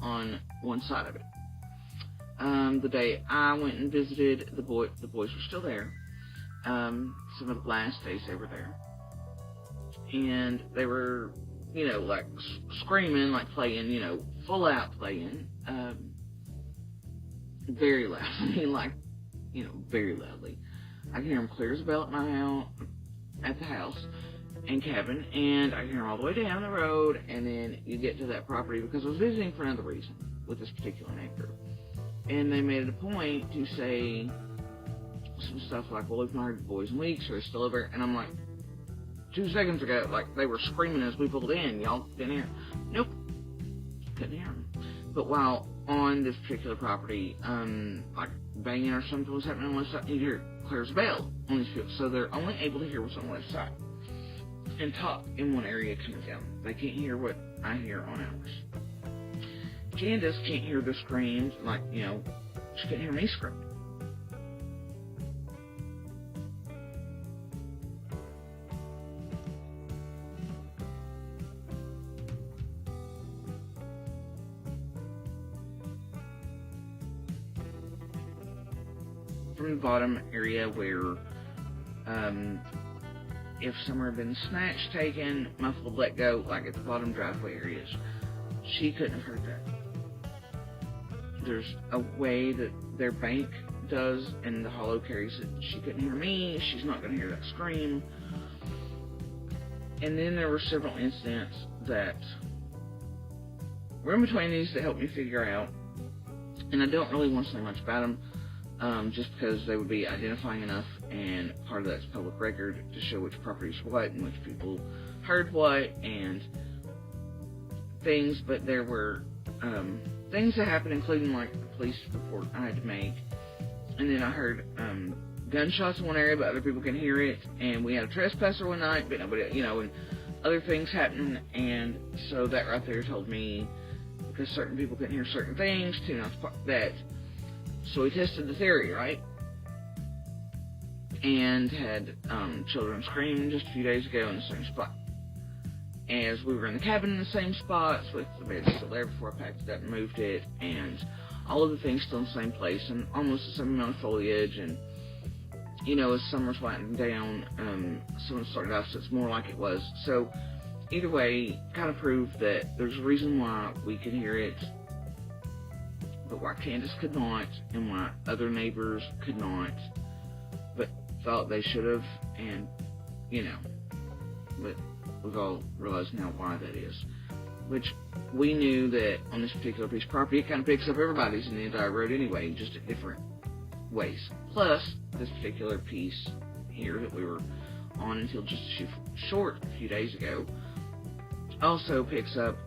on one side of it. The day I went and visited, the boys were still there. Some of the last days they were there. And they were, like screaming, like playing, full out playing. Very loud. I mean, like, very loudly. I can hear them clear as a bell at the house and cabin, and I can hear them all the way down the road, and then you get to that property, because I was visiting for another reason with this particular neighbor, and they made it a point to say some stuff like, well, we've not heard the boys in weeks, are they still over? And I'm like, 2 seconds ago, like, they were screaming as we pulled in, y'all didn't hear? Nope, couldn't hear them. But while on this particular property, like banging or something was happening on one side, you hear clear as a bell on these fields, so they're only able to hear what's on the left side and talk in one area coming down. They can't hear what I hear on ours. Candace can't hear the screams, like, she couldn't hear me scream. From the bottom area where, if somewhere had been snatched, taken, muffled, let go, like at the bottom driveway areas, she couldn't have heard that. There's a way that their bank does, and the hollow carries it. She couldn't hear me. She's not going to hear that scream. And then there were several incidents that were in between these that helped me figure out, and I don't really want to say much about them, just because they would be identifying enough, and part of that's public record to show which properties what and which people heard what and things. But there were things that happened, including like the police report I had to make, and then I heard gunshots in one area, but other people can hear it, and we had a trespasser one night, but nobody, and other things happening. And so that right there told me, because certain people couldn't hear certain things, so we tested the theory, right? And had children screaming just a few days ago in the same spot. As we were in the cabin in the same spots, with the bed still there before I packed it up and moved it, and all of the things still in the same place, and almost the same amount of foliage, and, as summer's winding down, summer started off, so it's more like it was. So, either way, kind of proved that there's a reason why we could hear it, but why Candace could not, and why other neighbors could not, but thought they should have, and, but we've all realized now why that is. Which, we knew that on this particular piece of property, it kind of picks up everybody's in the entire road anyway, just at different ways. Plus, this particular piece here that we were on until just a few days ago, also picks up,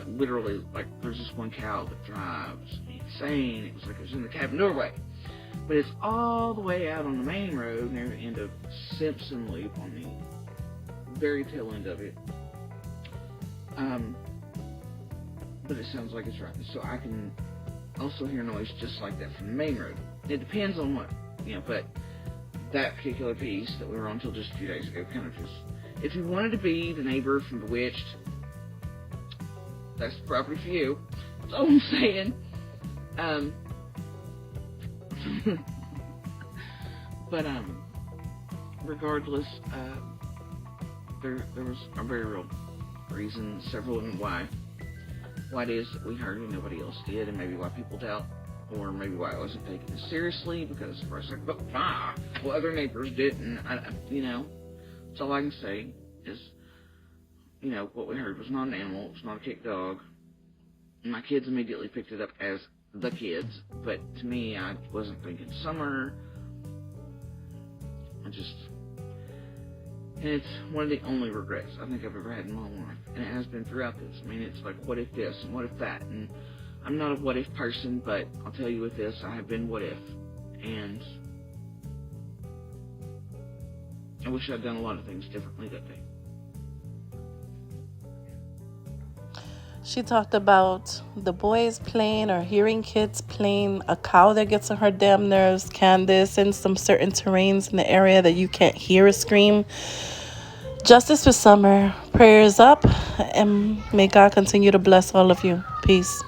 literally, like, there's this one cow that drives me insane. It was like it was in the cabin doorway. But it's all the way out on the main road near the end of Simpson Loop, on the very tail end of it. But it sounds like it's right. So I can also hear noise just like that from the main road. It depends on what, but that particular piece that we were on until just a few days ago, kind of just, if you wanted to be the neighbor from Bewitched, that's the property for you. That's all I'm saying. But regardless, there was a very real reason, several of them, why it is that we heard and nobody else did, and maybe why people doubt, or maybe why I wasn't taking it seriously, because I was like, but well, other neighbors didn't. That's all I can say is, what we heard was not an animal, it was not a kicked dog. And my kids immediately picked it up as the kids, but to me, I wasn't thinking summer. And it's one of the only regrets I think I've ever had in my life, and it has been throughout this. I mean, it's like, what if this, and what if that, and I'm not a what if person, but I'll tell you with this, I have been what if, and I wish I'd done a lot of things differently that day. She talked about the boys playing or hearing kids playing, a cow that gets on her damn nerves, Candace, and some certain terrains in the area that you can't hear a scream. Justice for Summer. Prayers up, and may God continue to bless all of you. Peace.